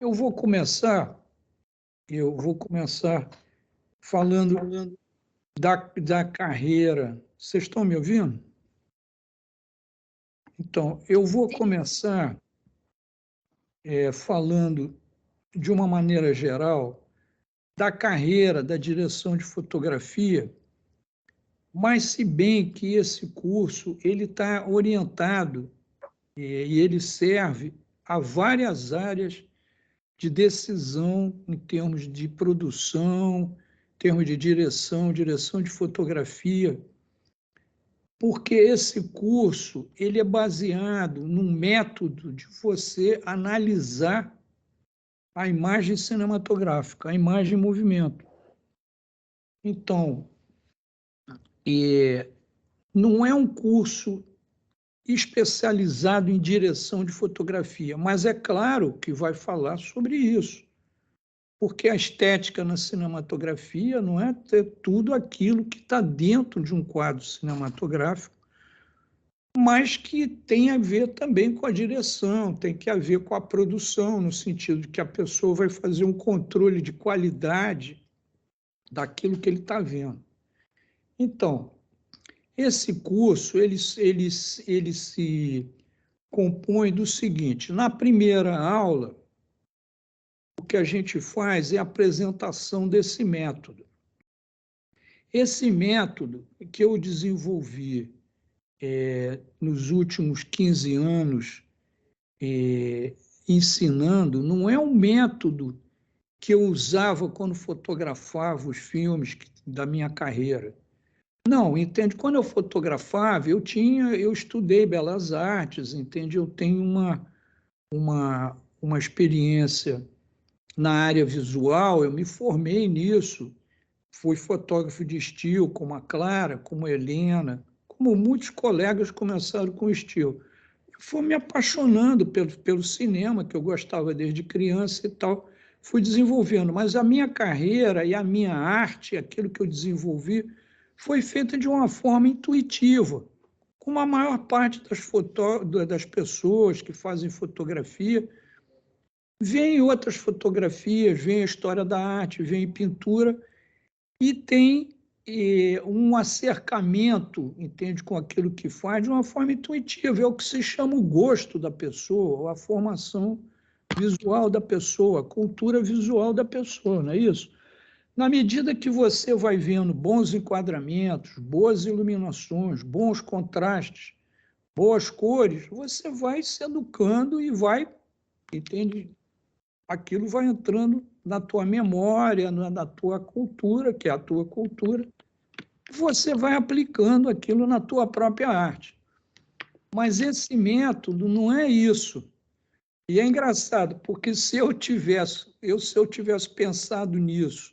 Eu vou começar, eu vou começar falando da carreira. Vocês estão me ouvindo? Então, eu vou começar falando de uma maneira geral da carreira da direção de fotografia, mas se bem que esse curso ele está orientado e ele serve a várias áreas de decisão em termos de produção, em termos de direção de fotografia, porque esse curso ele é baseado num método de você analisar a imagem cinematográfica, a imagem em movimento. Então, não é um curso especializado em direção de fotografia, mas é claro que vai falar sobre isso, porque a estética na cinematografia não é ter tudo aquilo que está dentro de um quadro cinematográfico, mas que tem a ver também com a direção, tem que ver com a produção, no sentido de que a pessoa vai fazer um controle de qualidade daquilo que ele está vendo. Então, esse curso ele se compõe do seguinte: na primeira aula, o que a gente faz é a apresentação desse método. Esse método que eu desenvolvi nos últimos 15 anos, ensinando, não é um método que eu usava quando fotografava os filmes da minha carreira. Não, entende? Quando eu fotografava, eu estudei belas artes, entende? Eu tenho uma experiência na área visual, eu me formei nisso, fui fotógrafo de estilo, como a Clara, como a Helena, como muitos colegas começaram com estilo. Eu fui me apaixonando pelo cinema, que eu gostava desde criança e tal, fui desenvolvendo, mas a minha carreira e a minha arte, aquilo que eu desenvolvi, foi feita de uma forma intuitiva, como a maior parte das pessoas que fazem fotografia, vem outras fotografias, vem a história da arte, vem pintura, e tem um acercamento, entende, com aquilo que faz de uma forma intuitiva. É o que se chama o gosto da pessoa, a formação visual da pessoa, a cultura visual da pessoa, não é isso? Na medida que você vai vendo bons enquadramentos, boas iluminações, bons contrastes, boas cores, você vai se educando e vai, entende? Aquilo vai entrando na tua memória, na tua cultura, que é a tua cultura, você vai aplicando aquilo na tua própria arte. Mas esse método não é isso. E é engraçado, porque se eu tivesse pensado nisso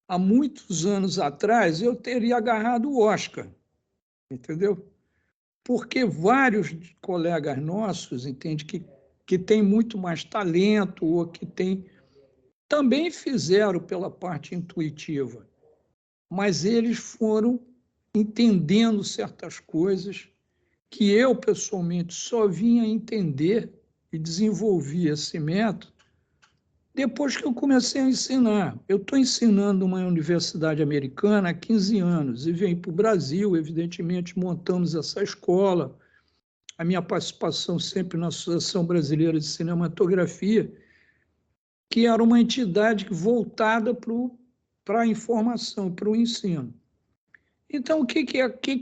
há muitos anos atrás, eu teria agarrado o Oscar, entendeu? Porque vários colegas nossos, entende, que têm muito mais talento ou que têm também fizeram pela parte intuitiva, mas eles foram entendendo certas coisas que eu, pessoalmente, só vinha entender e desenvolvi esse método depois que eu comecei a ensinar. Eu estou ensinando uma universidade americana há 15 anos e venho para o Brasil, evidentemente, montamos essa escola, a minha participação sempre na Associação Brasileira de Cinematografia, que era uma entidade voltada para a informação, para o ensino. Então, o que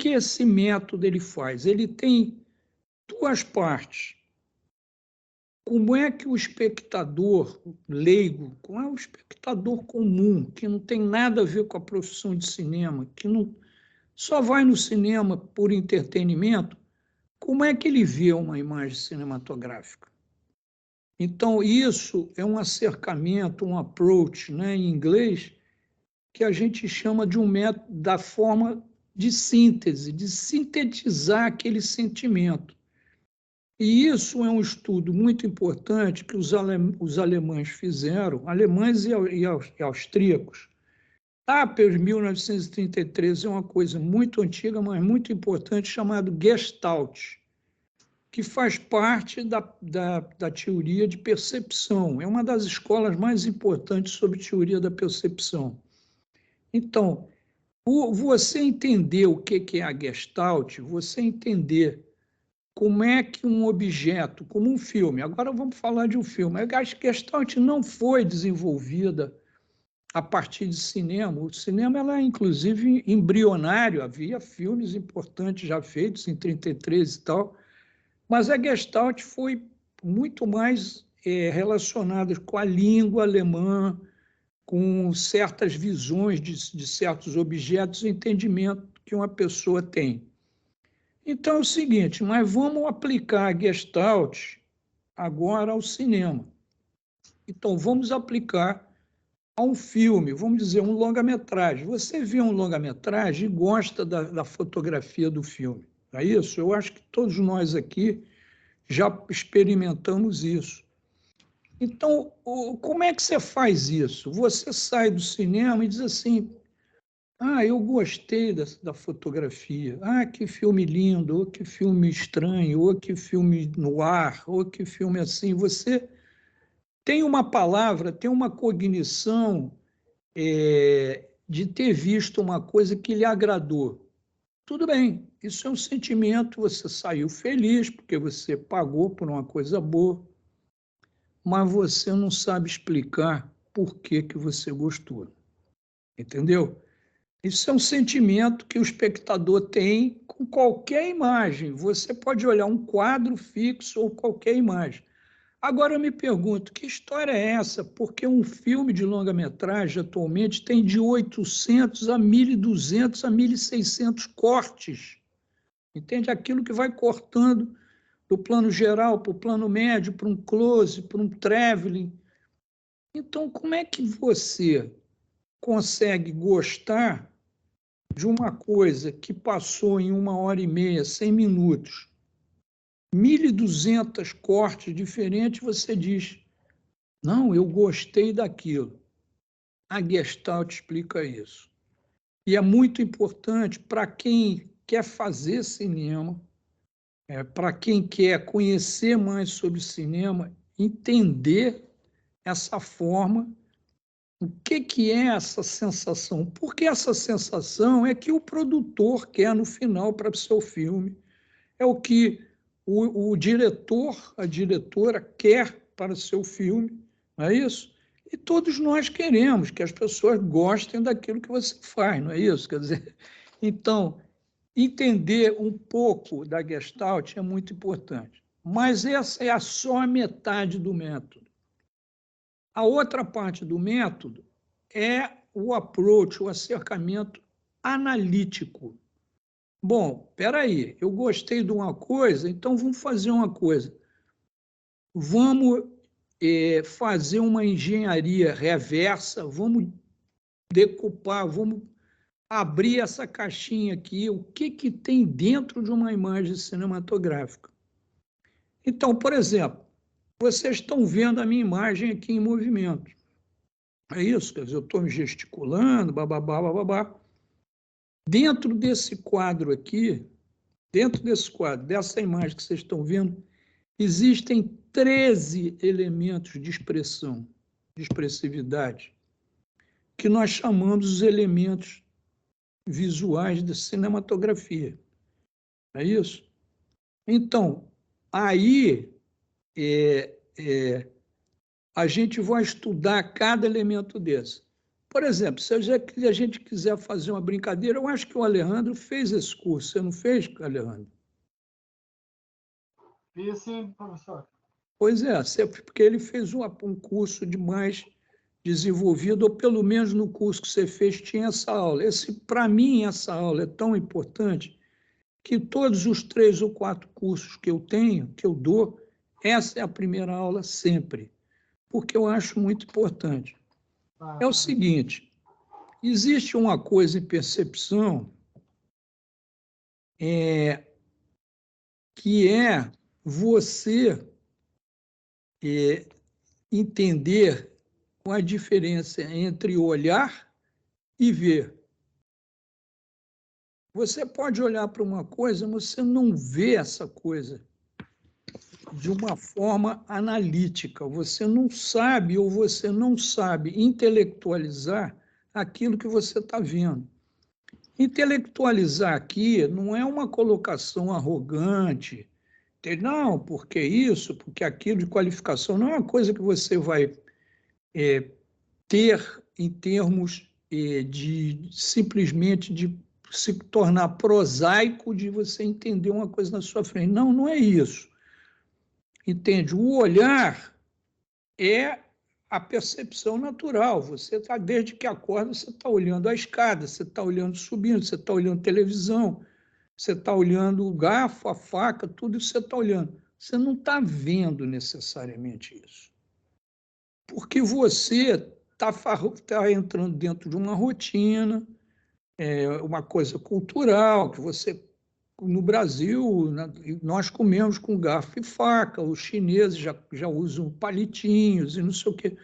esse método ele faz? Ele tem duas partes. Como é que o espectador leigo, como é o espectador comum, que não tem nada a ver com a profissão de cinema, que não, só vai no cinema por entretenimento, como é que ele vê uma imagem cinematográfica? Então, isso é um acercamento, um approach, né, em inglês, que a gente chama de um método da forma de síntese, de sintetizar aquele sentimento. E isso é um estudo muito importante que os alemães fizeram, alemães e austríacos. Tapers, 1933, é uma coisa muito antiga, mas muito importante, chamado Gestalt, que faz parte da teoria de percepção. É uma das escolas mais importantes sobre teoria da percepção. Então, você entender o que é a Gestalt, você entender como é que um objeto, como um filme, agora vamos falar de um filme, a Gestalt não foi desenvolvida a partir de cinema. O cinema ela é, inclusive, embrionário, havia filmes importantes já feitos em 33 e tal, mas a Gestalt foi muito mais relacionada com a língua alemã, com certas visões de certos objetos, o entendimento que uma pessoa tem. Então é o seguinte, mas vamos aplicar a Gestalt agora ao cinema. Então vamos aplicar a um filme, vamos dizer, um longa-metragem. Você vê um longa-metragem e gosta da fotografia do filme, não é isso? Eu acho que todos nós aqui já experimentamos isso. Então, como é que você faz isso? Você sai do cinema e diz assim, eu gostei da fotografia, que filme lindo, ou que filme estranho, ou que filme no ar, ou que filme assim. Você tem uma palavra, tem uma cognição de ter visto uma coisa que lhe agradou. Tudo bem, isso é um sentimento, você saiu feliz porque você pagou por uma coisa boa, mas você não sabe explicar por que você gostou. Entendeu? Isso é um sentimento que o espectador tem com qualquer imagem. Você pode olhar um quadro fixo ou qualquer imagem. Agora eu me pergunto, que história é essa? Porque um filme de longa-metragem atualmente tem de 800 a 1.200 a 1.600 cortes. Entende? Aquilo que vai cortando do plano geral para o plano médio, para um close, para um traveling. Então, como é que você consegue gostar de uma coisa que passou em 1h30, 100 minutos, 1.200 cortes diferentes, você diz, não, eu gostei daquilo. A Gestalt explica isso. E é muito importante para quem quer fazer cinema, para quem quer conhecer mais sobre cinema, entender essa forma, o que é essa sensação. Porque essa sensação é que o produtor quer no final para o seu filme, é o que o diretor, a diretora quer para o seu filme, não é isso? E todos nós queremos que as pessoas gostem daquilo que você faz, não é isso? Quer dizer, então, entender um pouco da Gestalt é muito importante. Mas essa é só a metade do método. A outra parte do método é o approach, o acercamento analítico. Bom, espera aí, eu gostei de uma coisa, então vamos fazer uma coisa. Vamos fazer uma engenharia reversa, vamos decupar, vamos abrir essa caixinha aqui, o que tem dentro de uma imagem cinematográfica. Então, por exemplo, vocês estão vendo a minha imagem aqui em movimento. É isso, quer dizer, eu estou me gesticulando, bababá, bababá. Dentro desse quadro aqui, dentro desse quadro, dessa imagem que vocês estão vendo, existem 13 elementos de expressão, de expressividade, que nós chamamos os elementos visuais da cinematografia. É isso? Então, aí a gente vai estudar cada elemento desse. Por exemplo, se a gente quiser fazer uma brincadeira, eu acho que o Alejandro fez esse curso. Você não fez, Alejandro? Fiz sim, professor. Pois é, porque ele fez um curso de mais desenvolvido, ou pelo menos no curso que você fez tinha essa aula. Para mim, essa aula é tão importante que todos os 3 ou 4 cursos que eu tenho, que eu dou, essa é a primeira aula sempre, porque eu acho muito importante. É o seguinte, existe uma coisa em percepção que é você entender qual a diferença entre olhar e ver. Você pode olhar para uma coisa, mas você não vê essa coisa. de uma forma analítica. Você não sabe ou você não sabe intelectualizar aquilo que você está vendo. Intelectualizar aqui não é uma colocação arrogante, não, porque isso, porque aquilo de qualificação, não é uma coisa que você vai ter em termos de simplesmente de se tornar prosaico, de você entender uma coisa na sua frente. Não, não é isso. Entende? O olhar é a percepção natural. Você está, desde que acorda, você está olhando a escada, você está olhando subindo, você está olhando televisão, você está olhando o garfo, a faca, tudo isso você está olhando. Você não está vendo necessariamente isso. Porque você está entrando dentro de uma rotina, uma coisa cultural, que você, no Brasil, nós comemos com garfo e faca, os chineses já usam palitinhos e não sei o quê.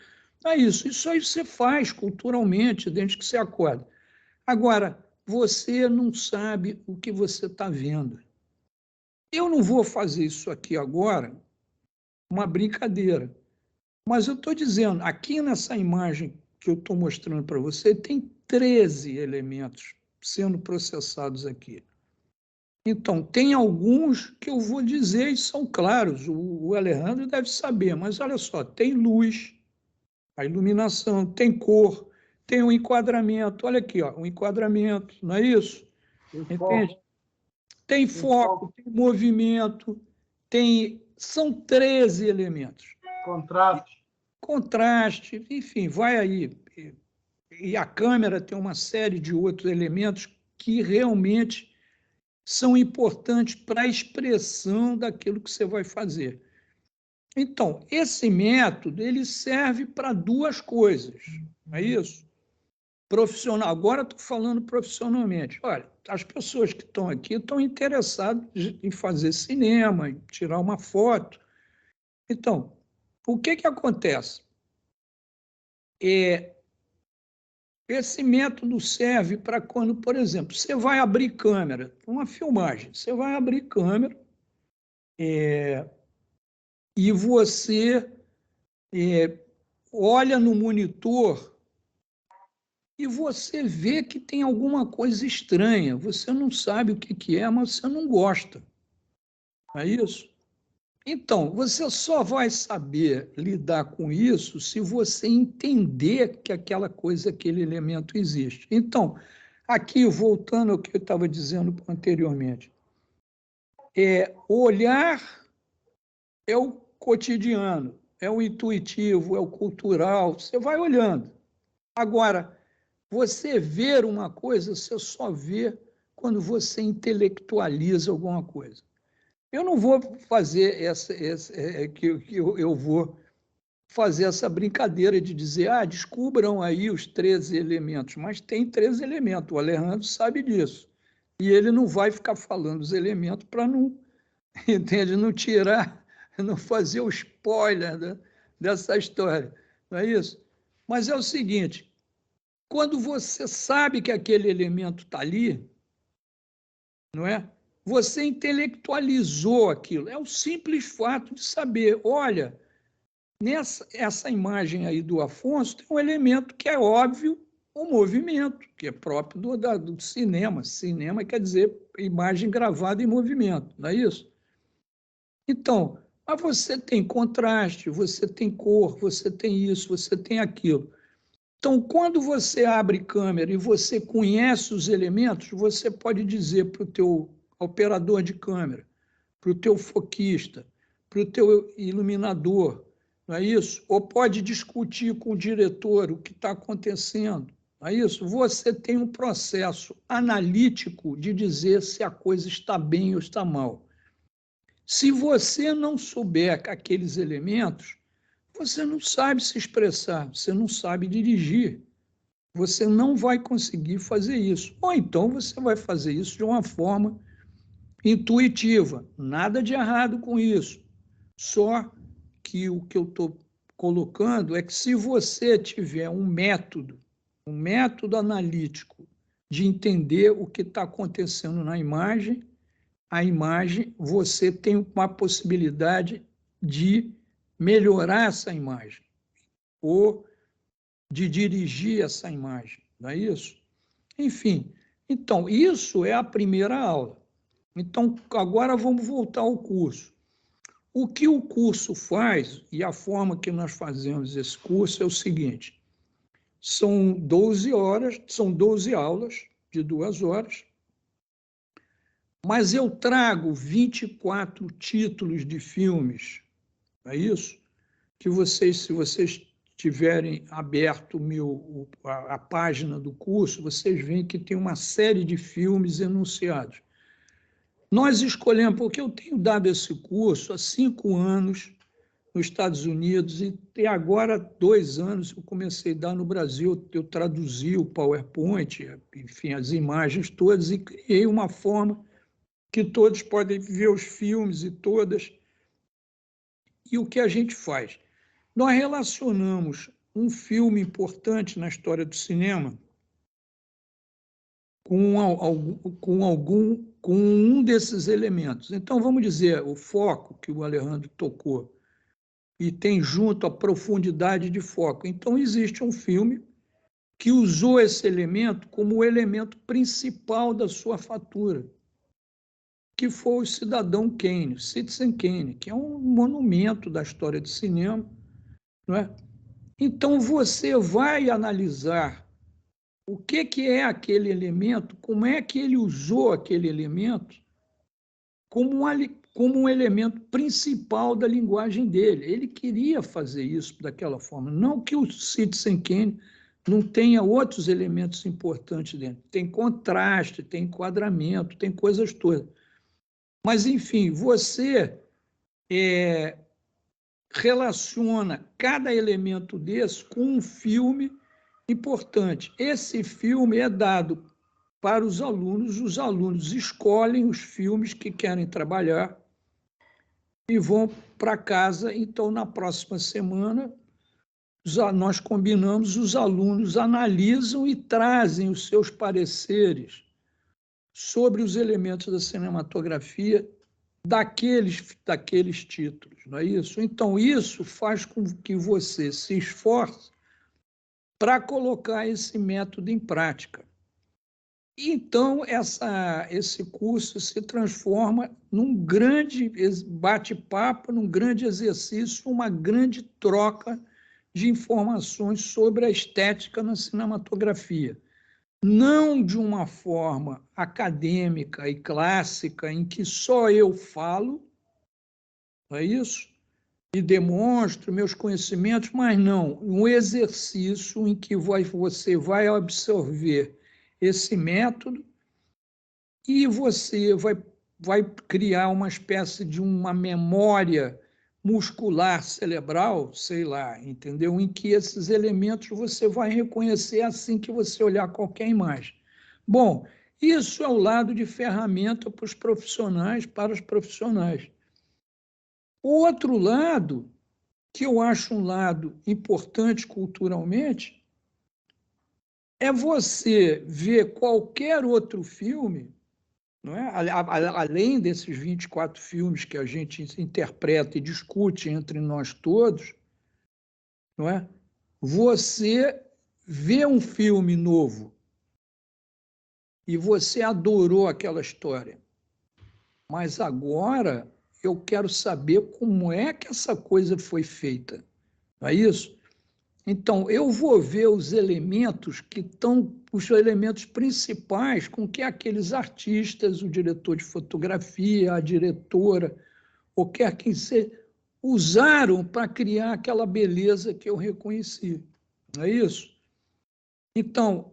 É isso aí você faz culturalmente, desde que você acorda. Agora, você não sabe o que você está vendo. Eu não vou fazer isso aqui agora, uma brincadeira, mas eu estou dizendo, aqui nessa imagem que eu estou mostrando para você, tem 13 elementos sendo processados aqui. Então, tem alguns que eu vou dizer e são claros, o Alejandro deve saber, mas olha só, tem luz, a iluminação, tem cor, tem um enquadramento, olha aqui, ó, um enquadramento, não é isso? Entende? Tem foco, tem movimento, são 13 elementos. Contraste, enfim, vai aí. E a câmera tem uma série de outros elementos que realmente são importantes para a expressão daquilo que você vai fazer. Então, esse método ele serve para duas coisas, não é isso? Profissional. Agora estou falando profissionalmente. Olha, as pessoas que estão aqui estão interessadas em fazer cinema, em tirar uma foto. Então, o que acontece? Esse método serve para quando, por exemplo, você vai abrir câmera, uma filmagem, você vai abrir câmera e você olha no monitor e você vê que tem alguma coisa estranha. Você não sabe o que é, mas você não gosta. Não é isso? Então, você só vai saber lidar com isso se você entender que aquela coisa, aquele elemento existe. Então, aqui, voltando ao que eu estava dizendo anteriormente, o olhar é o cotidiano, é o intuitivo, é o cultural, você vai olhando. Agora, você ver uma coisa, você só vê quando você intelectualiza alguma coisa. Eu não vou fazer eu vou fazer essa brincadeira de dizer, descubram aí os 13 elementos, mas tem 13 elementos, o Alejandro sabe disso. E ele não vai ficar falando os elementos para não, entende, não tirar, não fazer o spoiler dessa história, não é isso? Mas é o seguinte, quando você sabe que aquele elemento está ali, não é? Você intelectualizou aquilo. É o simples fato de saber, olha, essa imagem aí do Afonso tem um elemento que é óbvio, o movimento, que é próprio do cinema. Cinema quer dizer imagem gravada em movimento, não é isso? Então, mas você tem contraste, você tem cor, você tem isso, você tem aquilo. Então, quando você abre câmera e você conhece os elementos, você pode dizer para o teu operador de câmera, para o teu foquista, para o teu iluminador, não é isso? Ou pode discutir com o diretor o que está acontecendo, não é isso? Você tem um processo analítico de dizer se a coisa está bem ou está mal. Se você não souber aqueles elementos, você não sabe se expressar, você não sabe dirigir. Você não vai conseguir fazer isso. Ou então você vai fazer isso de uma forma intuitiva. Nada de errado com isso. Só que o que eu estou colocando é que se você tiver um método analítico de entender o que está acontecendo na imagem, a imagem, você tem uma possibilidade de melhorar essa imagem, ou de dirigir essa imagem, não é isso? Enfim, então, isso é a primeira aula. Então, agora vamos voltar ao curso. O que o curso faz, e a forma que nós fazemos esse curso é o seguinte: são 12 horas, são 12 aulas de 2 horas, mas eu trago 24 títulos de filmes, é isso? Que vocês, se vocês tiverem aberto a página do curso, vocês veem que tem uma série de filmes enunciados. Nós escolhemos, porque eu tenho dado esse curso há 5 anos nos Estados Unidos e agora, 2 anos, eu comecei a dar no Brasil. Eu traduzi o PowerPoint, enfim, as imagens todas, e criei uma forma que todos podem ver os filmes e todas. E o que a gente faz? Nós relacionamos um filme importante na história do cinema com um desses elementos. Então, vamos dizer, o foco que o Alejandro tocou, e tem junto a profundidade de foco. Então, existe um filme que usou esse elemento como o elemento principal da sua fatura, que foi o Cidadão Kane, Citizen Kane, que é um monumento da história do cinema, não é? Então, você vai analisar o que é aquele elemento, como é que ele usou aquele elemento como um elemento principal da linguagem dele. Ele queria fazer isso daquela forma. Não que o Citizen Kane não tenha outros elementos importantes dentro. Tem contraste, tem enquadramento, tem coisas todas. Mas, enfim, você relaciona cada elemento desse com um filme importante. Esse filme é dado para os alunos escolhem os filmes que querem trabalhar e vão para casa. Então, na próxima semana, nós combinamos, os alunos analisam e trazem os seus pareceres sobre os elementos da cinematografia daqueles títulos, não é isso? Então, isso faz com que você se esforce para colocar esse método em prática. Então, esse curso se transforma num grande bate-papo, num grande exercício, uma grande troca de informações sobre a estética na cinematografia. Não de uma forma acadêmica e clássica, em que só eu falo, não é isso? E demonstro meus conhecimentos, mas não, um exercício em que você vai absorver esse método e você vai criar uma espécie de uma memória muscular cerebral, sei lá, entendeu? Em que esses elementos você vai reconhecer assim que você olhar qualquer imagem. Bom, isso é o lado de ferramenta para os profissionais, para os profissionais. O outro lado, que eu acho um lado importante culturalmente, é você ver qualquer outro filme, não é? Além desses 24 filmes que a gente interpreta e discute entre nós todos, não é? Você vê um filme novo e você adorou aquela história, mas agora eu quero saber como é que essa coisa foi feita, não é isso? Então, eu vou ver os elementos que estão, os elementos principais com que aqueles artistas, o diretor de fotografia, a diretora, ou quer quem seja, usaram para criar aquela beleza que eu reconheci. Não é isso? Então,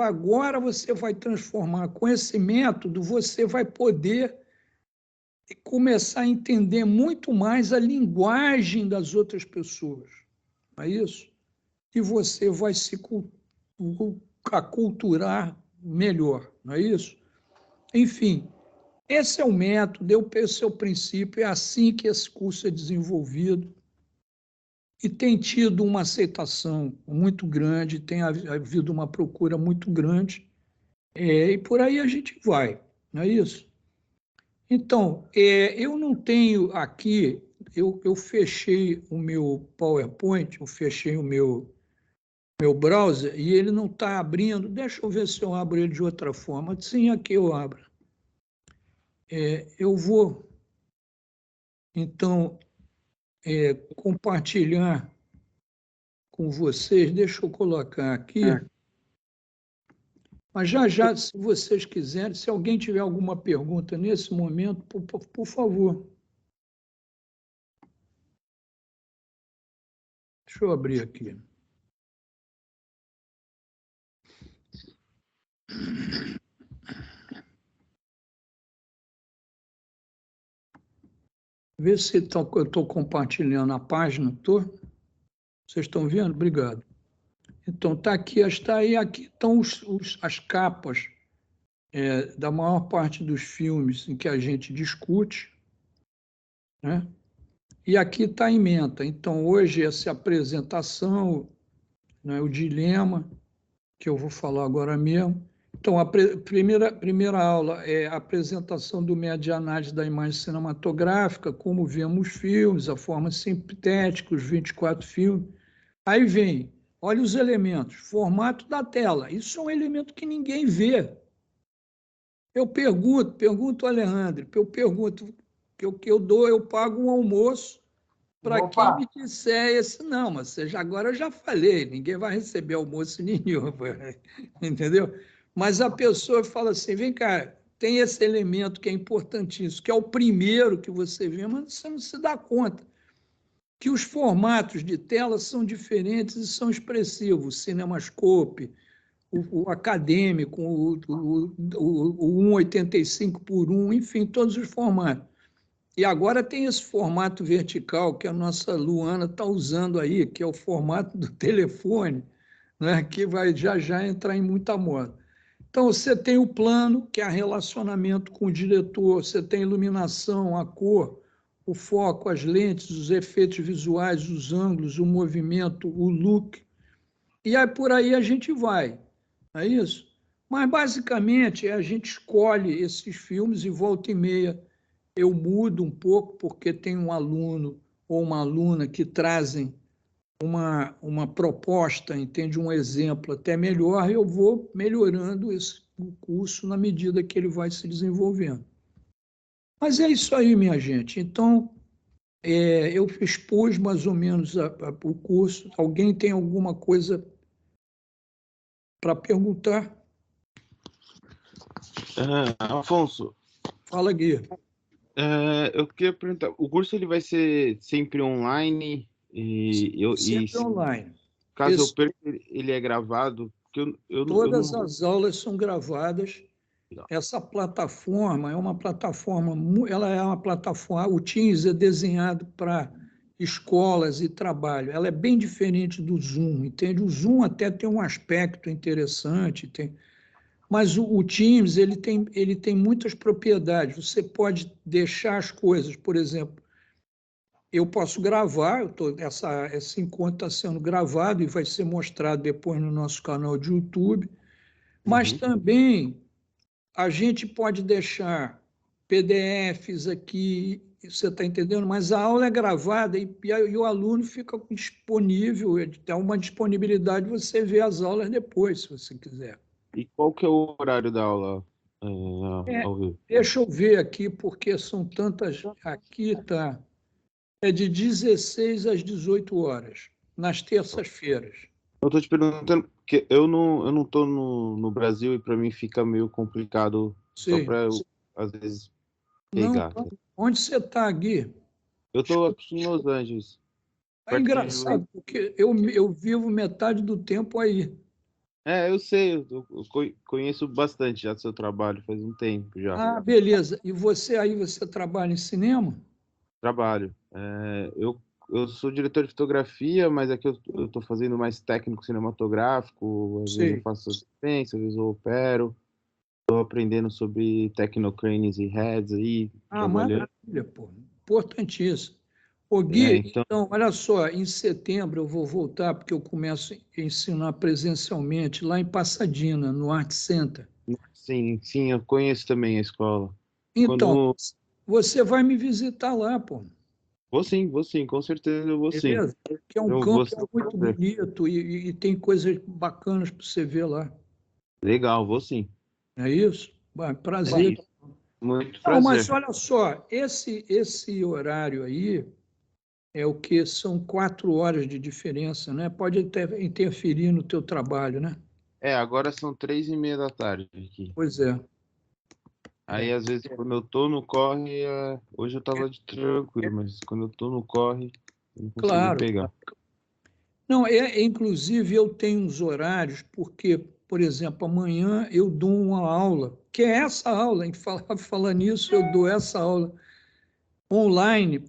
agora você vai transformar com esse método, você vai poder começar a entender muito mais a linguagem das outras pessoas. Não é isso? E você vai se aculturar melhor, não é isso? Enfim, esse é o método, esse é o princípio, é assim que esse curso é desenvolvido e tem tido uma aceitação muito grande, tem havido uma procura muito grande, e por aí a gente vai, não é isso? Então, eu não tenho aqui eu fechei o meu PowerPoint, eu fechei o meu browser e ele não está abrindo. Deixa eu ver se eu abro ele de outra forma. Sim, aqui eu abro. Eu vou, então, compartilhar com vocês. Deixa eu colocar aqui. Mas já, se vocês quiserem, se alguém tiver alguma pergunta nesse momento, por favor. Deixa eu abrir aqui. Vê se eu estou compartilhando a página, estou? Vocês estão vendo? Obrigado. Então, está aqui, está aí, aqui estão as capas da maior parte dos filmes em que a gente discute, né? E aqui está a ementa. Então, hoje, essa apresentação, né, o dilema, que eu vou falar agora mesmo. Então, a primeira aula é a apresentação do método de análise da imagem cinematográfica, como vemos filmes, a forma sintética, os 24 filmes. Aí vem, olha os elementos, formato da tela. Isso é um elemento que ninguém vê. Eu pergunto ao Alejandro, eu pago um almoço para quem me disser esse. Não, mas agora eu já falei, ninguém vai receber almoço nenhum, entendeu? Mas a pessoa fala assim, vem cá, tem esse elemento que é importantíssimo, que é o primeiro que você vê, mas você não se dá conta que os formatos de tela são diferentes e são expressivos. O CinemaScope, o acadêmico, o 1,85 por 1, enfim, todos os formatos. E agora tem esse formato vertical que a nossa Luana está usando aí, que é o formato do telefone, né, que vai já entrar em muita moda. Então, você tem o plano, que é relacionamento com o diretor, você tem a iluminação, a cor, o foco, as lentes, os efeitos visuais, os ângulos, o movimento, o look. E aí por aí a gente vai, é isso? Mas, basicamente, a gente escolhe esses filmes e volta e meia eu mudo um pouco, porque tem um aluno ou uma aluna que trazem uma proposta, entende? Um exemplo até melhor, eu vou melhorando o curso na medida que ele vai se desenvolvendo. Mas é isso aí, minha gente. Então, eu expus mais ou menos o curso. Alguém tem alguma coisa para perguntar? Afonso, Fala, Gui. eu queria perguntar, o curso ele vai ser sempre online Sempre online. Caso eu perca, ele é gravado? Porque Todas as aulas são gravadas. Essa plataforma é uma plataforma, o Teams é desenhado para escolas e trabalho. Ela é bem diferente do Zoom, entende? O Zoom até tem um aspecto interessante, mas o Teams ele tem muitas propriedades. Você pode deixar as coisas, por exemplo, eu posso gravar, esse encontro está sendo gravado e vai ser mostrado depois no nosso canal de YouTube, mas também a gente pode deixar PDFs aqui, você está entendendo? Mas a aula é gravada e o aluno fica disponível, dá uma disponibilidade de você ver as aulas depois, se você quiser. E qual que é o horário da aula ao vivo? Deixa eu ver aqui, porque são tantas. Aqui está. É de 16 às 18 horas, nas terças-feiras. Eu estou te perguntando, porque eu não estou no Brasil e para mim fica meio complicado só Sim. para eu, às vezes, Não, pegar. onde você está, Gui? Eu estou aqui em Los Angeles. É engraçado, porque eu vivo metade do tempo aí. Eu sei, eu conheço bastante já do seu trabalho, faz um tempo já. Ah, beleza. E você aí, você trabalha em cinema? Trabalho. Eu sou diretor de fotografia, mas aqui eu estou fazendo mais técnico cinematográfico, às vezes eu faço assistência, às vezes eu opero. Estou aprendendo sobre technocranes e heads aí, trabalhando. Maravilha, pô. Importantíssimo. Ô, Gui, então, olha só, em setembro eu vou voltar, porque eu começo a ensinar presencialmente lá em Pasadena, no Art Center. Sim, eu conheço também a escola. Então, você vai me visitar lá, pô. vou sim, com certeza eu vou sim. Beleza? Que é um Eu vou campo sim. muito bonito e tem coisas bacanas para você ver lá. Legal, vou sim. Não é isso? Vai, prazer. Muito Não, mas prazer. olha só, esse horário aí é o que são 4 horas de diferença, né? Pode até interferir no teu trabalho, né? Agora são 3:30 da tarde aqui. Pois é. Aí, às vezes, quando eu tô no corre, hoje eu tava de tranquilo, mas quando eu tô no corre, eu não consigo Claro. pegar. Não, inclusive eu tenho uns horários, porque, por exemplo, amanhã eu dou uma aula, que é essa aula, em falar nisso, eu dou essa aula online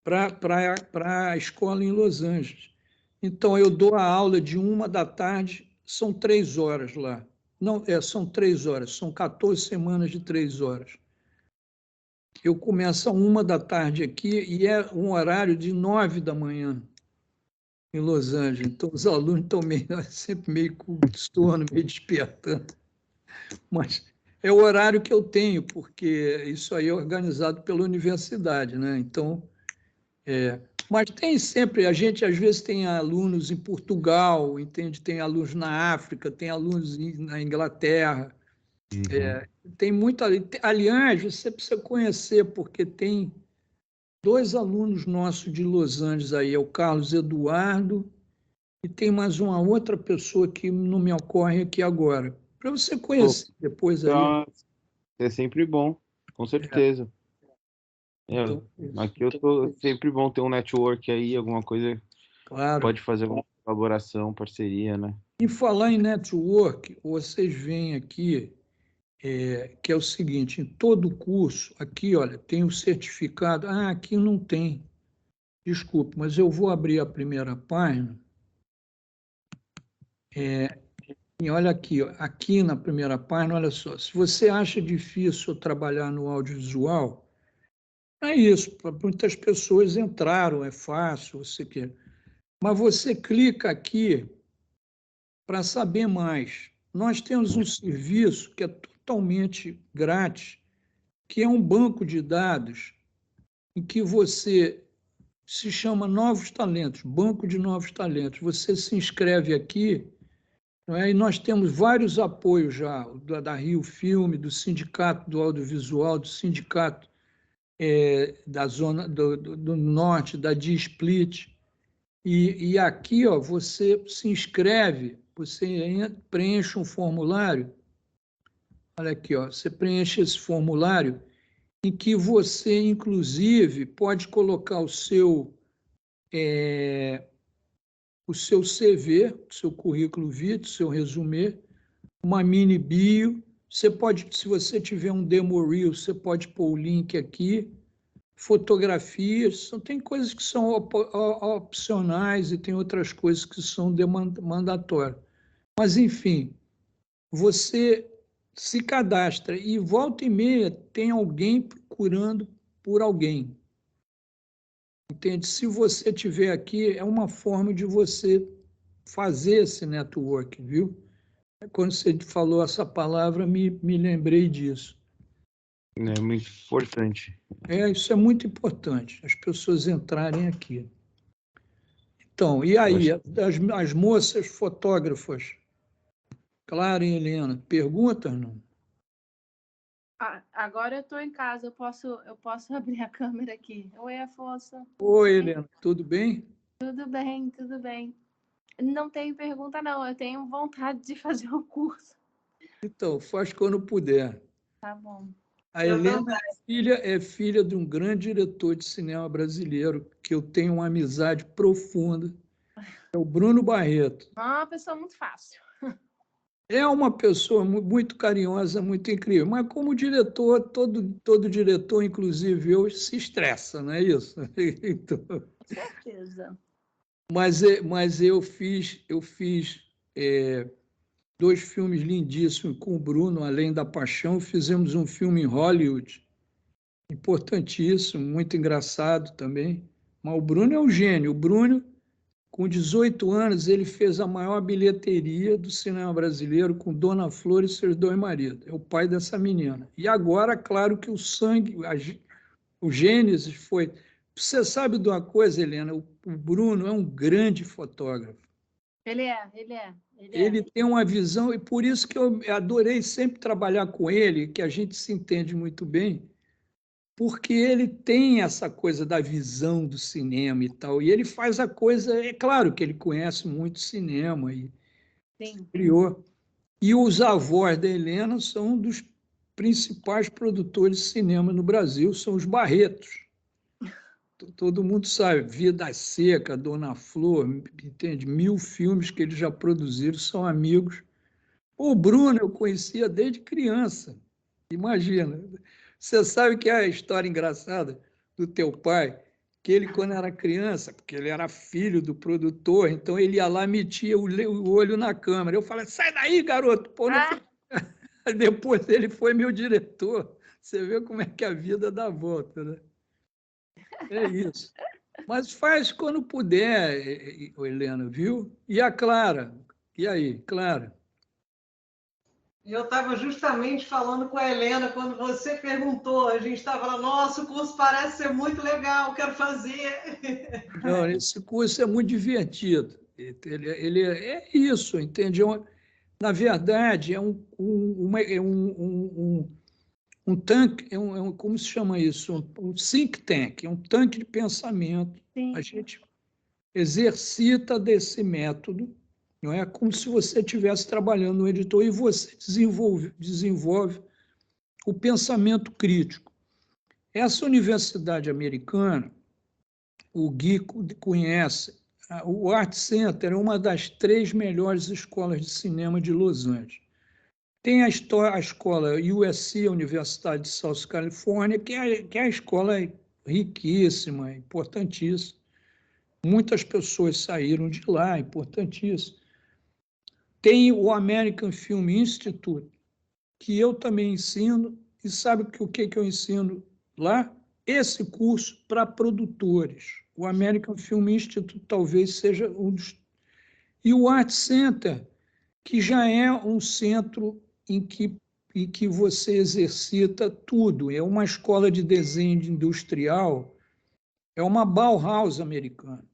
para a escola em Los Angeles. Então, eu dou a aula de 1 da tarde, são 3 horas lá. Não, são 3 horas, são 14 semanas de 3 horas. Eu começo a 1 da tarde aqui e é um horário de 9 da manhã em Los Angeles. Então, os alunos estão sempre meio com sono, meio despertando. Mas é o horário que eu tenho, porque isso aí é organizado pela universidade, né? Então, mas tem sempre, a gente às vezes tem alunos em Portugal, entende? Tem alunos na África, tem alunos na Inglaterra. Tem muito ali. Aliás, você precisa conhecer, porque tem 2 alunos nossos de Los Angeles aí, é o Carlos Eduardo e tem mais uma outra pessoa que não me ocorre aqui agora. Para você Pô, conhecer depois aí. então, é sempre bom, com É, certeza. então, isso. Aqui eu tô sempre bom ter um network aí, alguma coisa Claro. pode fazer uma colaboração, parceria, né? Em falar em network, vocês veem aqui que é o seguinte, em todo curso, aqui, olha, tem o certificado. Ah, aqui não tem. Desculpe, mas eu vou abrir a primeira página. E olha aqui, ó, aqui na primeira página, olha só. Se você acha difícil trabalhar no audiovisual, é isso. Para muitas pessoas entraram, é fácil, você quer. Mas você clica aqui para saber mais. Nós temos um serviço que é totalmente grátis, que é um banco de dados em que você se chama Novos Talentos, Banco de Novos Talentos. Você se inscreve aqui, não é? E nós temos vários apoios já, da Rio Filme, do Sindicato do Audiovisual, do Sindicato da Zona do Norte, da Displit. E aqui, ó, você se inscreve, você preenche um formulário. Olha aqui, ó, você preenche esse formulário em que você, inclusive, pode colocar o seu CV, o seu currículo vitae, o seu resumê, uma mini bio. Você pode, se você tiver um demo reel, você pode pôr o link aqui, fotografias, tem coisas que são opcionais e tem outras coisas que são mandatórias. Mas, enfim, você se cadastra e volta e meia tem alguém procurando por alguém. Entende? Se você tiver aqui, é uma forma de você fazer esse network, viu? Quando você falou essa palavra, me lembrei disso. É muito importante. Isso é muito importante, as pessoas entrarem aqui. Então, e aí, as moças fotógrafas, Clara e Helena, perguntas, não? Agora eu estou em casa, eu posso abrir a câmera aqui. Oi, Afonso. Oi, Helena, tudo bem? Tudo bem, tudo bem. Não tenho pergunta, não. Eu tenho vontade de fazer o curso. Então, faz quando puder. Tá bom. A Helena é filha de um grande diretor de cinema brasileiro, que eu tenho uma amizade profunda, é o Bruno Barreto. É uma pessoa muito fácil. É uma pessoa muito carinhosa, muito incrível, mas como diretor, todo diretor, inclusive eu, se estressa, não é isso? Então, Com certeza. mas eu fiz 2 filmes lindíssimos com o Bruno, Além da Paixão. Fizemos um filme em Hollywood, importantíssimo, muito engraçado também. Mas o Bruno é um gênio. O Bruno, com 18 anos, ele fez a maior bilheteria do cinema brasileiro com Dona Flor e seus 2 maridos. É o pai dessa menina. E agora, claro que o sangue, o Gênesis Você sabe de uma coisa, Helena? O Bruno é um grande fotógrafo. Ele tem uma visão, e por isso que eu adorei sempre trabalhar com ele, que a gente se entende muito bem, porque ele tem essa coisa da visão do cinema e tal, e ele faz a coisa, é claro que ele conhece muito cinema e criou. E os avós da Helena são um dos principais produtores de cinema no Brasil, são os Barretos. Todo mundo sabe, Vida Seca, Dona Flor, entende? 1000 filmes que eles já produziram, são amigos. O Bruno eu conhecia desde criança, imagina. Você sabe que é a história engraçada do teu pai, que ele, quando era criança, porque ele era filho do produtor, então ele ia lá e metia o olho na câmera. Eu falei, sai daí, garoto! Pô, não... Depois ele foi meu diretor. Você vê como é que a vida dá volta, né? É isso. Mas faz quando puder, Helena, viu? E a Clara? E aí, Clara? Eu estava justamente falando com a Helena quando você perguntou. A gente estava falando, nossa, o curso parece ser muito legal, quero fazer. Não, esse curso é muito divertido. Ele é isso, entende? Na verdade, é um tanque, como se chama isso? Um think tank, é um tanque de pensamento. Sim. A gente exercita desse método, não é como se você estivesse trabalhando no editor e você desenvolve o pensamento crítico. Essa universidade americana, o Gui conhece, o Art Center é uma das 3 melhores escolas de cinema de Los Angeles. Tem a escola USC, a Universidade de South California, que é a escola riquíssima, importantíssima. Muitas pessoas saíram de lá, importantíssimo. Tem o American Film Institute, que eu também ensino, e sabe o que eu ensino lá? Esse curso para produtores. O American Film Institute talvez seja um dos... E o Art Center, que já é um centro em que você exercita tudo. É uma escola de desenho industrial, é uma Bauhaus americana.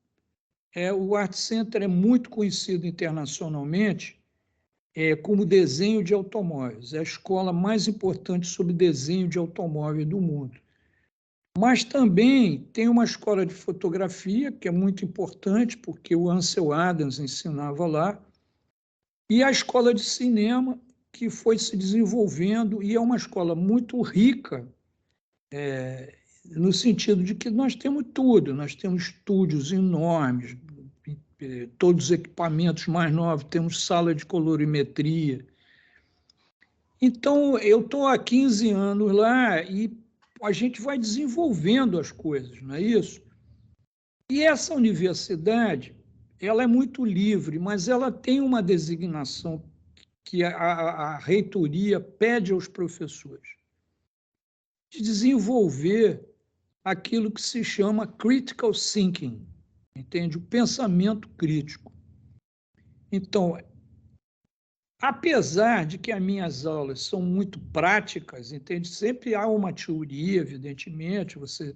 O Art Center é muito conhecido internacionalmente como desenho de automóveis. É a escola mais importante sobre desenho de automóvel do mundo. Mas também tem uma escola de fotografia, que é muito importante, porque o Ansel Adams ensinava lá, e a escola de cinema, que foi se desenvolvendo, e é uma escola muito rica, no sentido de que nós temos tudo, nós temos estúdios enormes, todos os equipamentos mais novos, temos sala de colorimetria. Então, eu estou há 15 anos lá e a gente vai desenvolvendo as coisas, não é isso? E essa universidade, ela é muito livre, mas ela tem uma designação que a reitoria pede aos professores de desenvolver aquilo que se chama critical thinking, entende? O pensamento crítico. Então, apesar de que as minhas aulas são muito práticas, entende? Sempre há uma teoria, evidentemente, você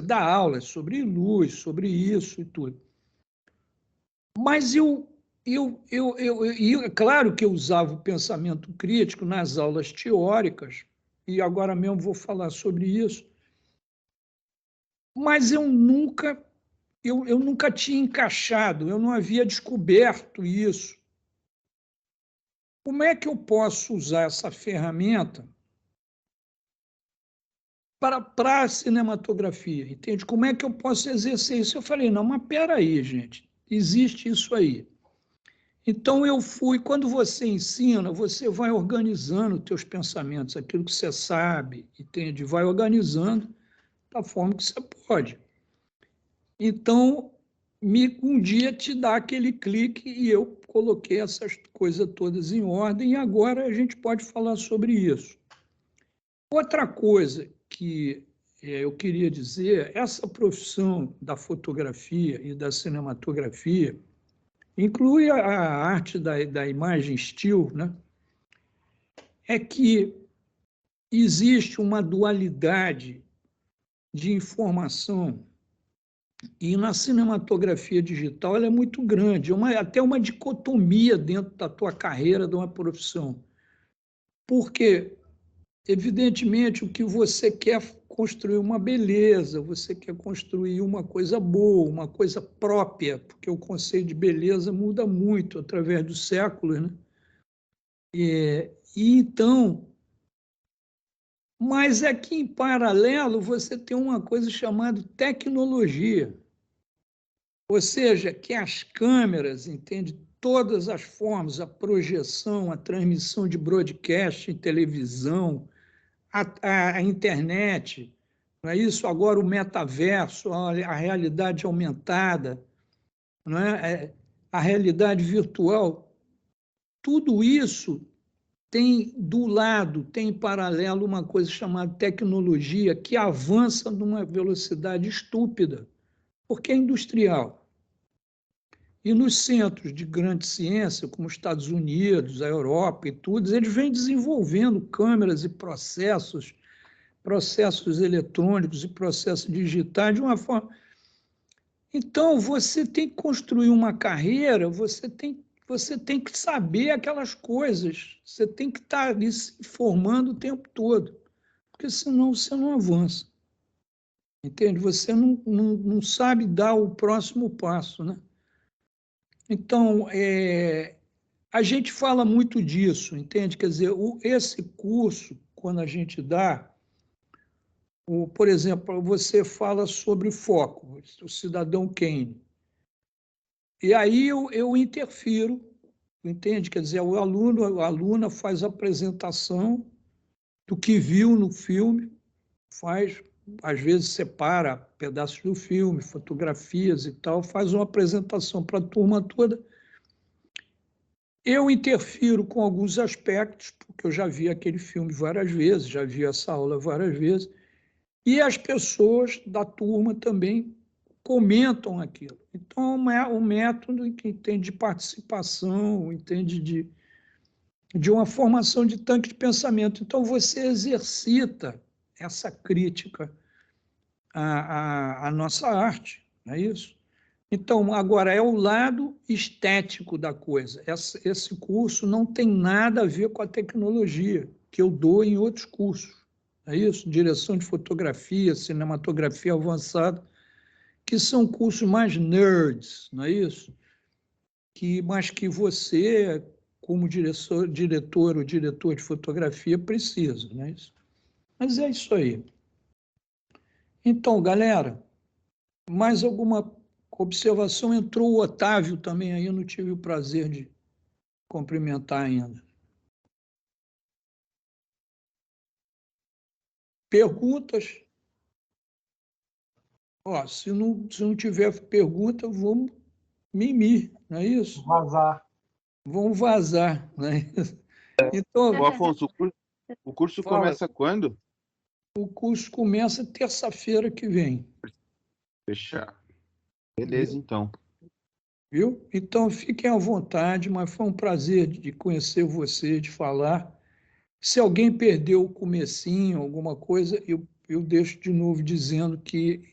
dá aulas sobre luz, sobre isso e tudo. Mas é claro que eu usava o pensamento crítico nas aulas teóricas, e agora mesmo vou falar sobre isso, mas eu nunca tinha encaixado, eu não havia descoberto isso. Como é que eu posso usar essa ferramenta para a cinematografia? Entende? Como é que eu posso exercer isso? Eu falei, não, mas espera aí, gente, existe isso aí. Então, eu fui, quando você ensina, você vai organizando os teus pensamentos, aquilo que você sabe, entende? Vai organizando da forma que você pode. Então, um dia te dá aquele clique e eu coloquei essas coisas todas em ordem e agora a gente pode falar sobre isso. Outra coisa que eu queria dizer, essa profissão da fotografia e da cinematografia inclui a arte da imagem still, né? É que existe uma dualidade de informação e na cinematografia digital ela é muito grande, até uma dicotomia dentro da tua carreira, de uma profissão. Porque, evidentemente, o que você quer construir uma beleza, você quer construir uma coisa boa, uma coisa própria, porque o conceito de beleza muda muito através dos séculos, né? E então, mas aqui em paralelo você tem uma coisa chamada tecnologia, ou seja, que as câmeras, entende, todas as formas, a projeção, a transmissão de broadcast em televisão, a internet, não é isso? Agora o metaverso, a realidade aumentada, não é? A realidade virtual, tudo isso tem do lado, tem em paralelo uma coisa chamada tecnologia que avança numa velocidade estúpida, porque é industrial. E nos centros de grande ciência, como os Estados Unidos, a Europa e tudo, eles vêm desenvolvendo câmeras e processos eletrônicos e processos digitais de uma forma. Então, você tem que construir uma carreira, você tem que saber aquelas coisas, você tem que estar ali se informando o tempo todo, porque senão você não avança. Entende? Você não sabe dar o próximo passo, né? Então, a gente fala muito disso, entende? Quer dizer, esse curso, quando a gente dá, por exemplo, você fala sobre foco, o cidadão Kane. E aí eu interfiro, entende? Quer dizer, o aluno, a aluna faz a apresentação do que viu no filme, faz, às vezes separa pedaços do filme, fotografias e tal, faz uma apresentação para a turma toda. Eu interfiro com alguns aspectos, porque eu já vi aquele filme várias vezes, já vi essa aula várias vezes, e as pessoas da turma também comentam aquilo. Então, é um método que entende de participação, entende de uma formação de tanque de pensamento. Então, você exercita essa crítica à nossa arte, não é isso? Então, agora, é o lado estético da coisa. Esse curso não tem nada a ver com a tecnologia, que eu dou em outros cursos. É isso? Direção de fotografia, cinematografia avançada, que são cursos mais nerds, não é isso? Mas que você, como diretor ou diretor de fotografia, precisa, não é isso? Mas é isso aí. Então, galera, mais alguma observação? Entrou o Otávio também aí, eu não tive o prazer de cumprimentar ainda. Perguntas? Ó, se não tiver pergunta, vamos mimir, não é isso? Vazar. Vamos vazar, não é isso? Então, Ô, Afonso, o curso fala. começa quando? O curso começa terça-feira que vem. Fechar. Beleza, então. Viu? Então, fiquem à vontade, mas foi um prazer de conhecer você, de falar. Se alguém perdeu o comecinho, alguma coisa, eu deixo de novo dizendo que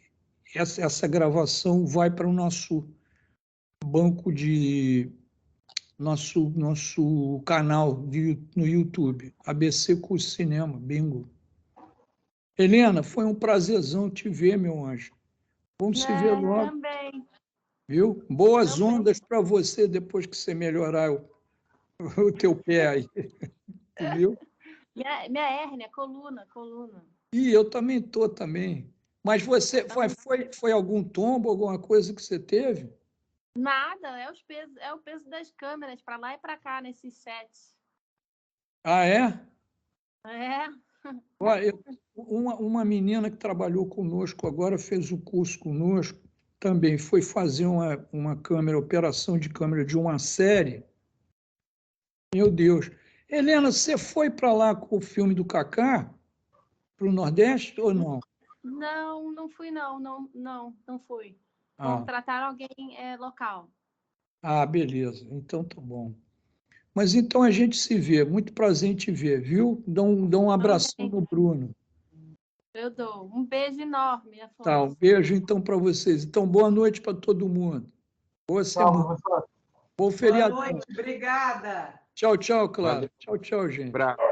essa gravação vai para o nosso banco de... nosso canal no YouTube, ABC Curso Cinema, bingo. Helena, foi um prazerzão te ver, meu anjo. Vamos se ver logo. Também. Viu? Boas ondas para você depois que você melhorar o teu pé aí. Viu? Minha hérnia, coluna. E eu também estou também. Mas você foi algum tombo, alguma coisa que você teve? Nada, é o peso das câmeras para lá e para cá nesses sets. Ah, é? É. Olha, uma menina que trabalhou conosco agora, fez o curso conosco, também foi fazer uma câmera, operação de câmera de uma série. Meu Deus. Helena, você foi para lá com o filme do Kaká? Para o Nordeste ou não? Não fui, não fui. Ah. Contrataram alguém local. Ah, beleza. Então tá bom. Mas então a gente se vê. Muito prazer em te ver, viu? Dá um abração no Bruno. Eu dou. Um beijo enorme, Afonso. Tá, um beijo então para vocês. Então, boa noite para todo mundo. Boa semana. Bom feriado. Boa noite, obrigada. Tchau, tchau, Clara. Valeu. Tchau, tchau, gente. Abraço.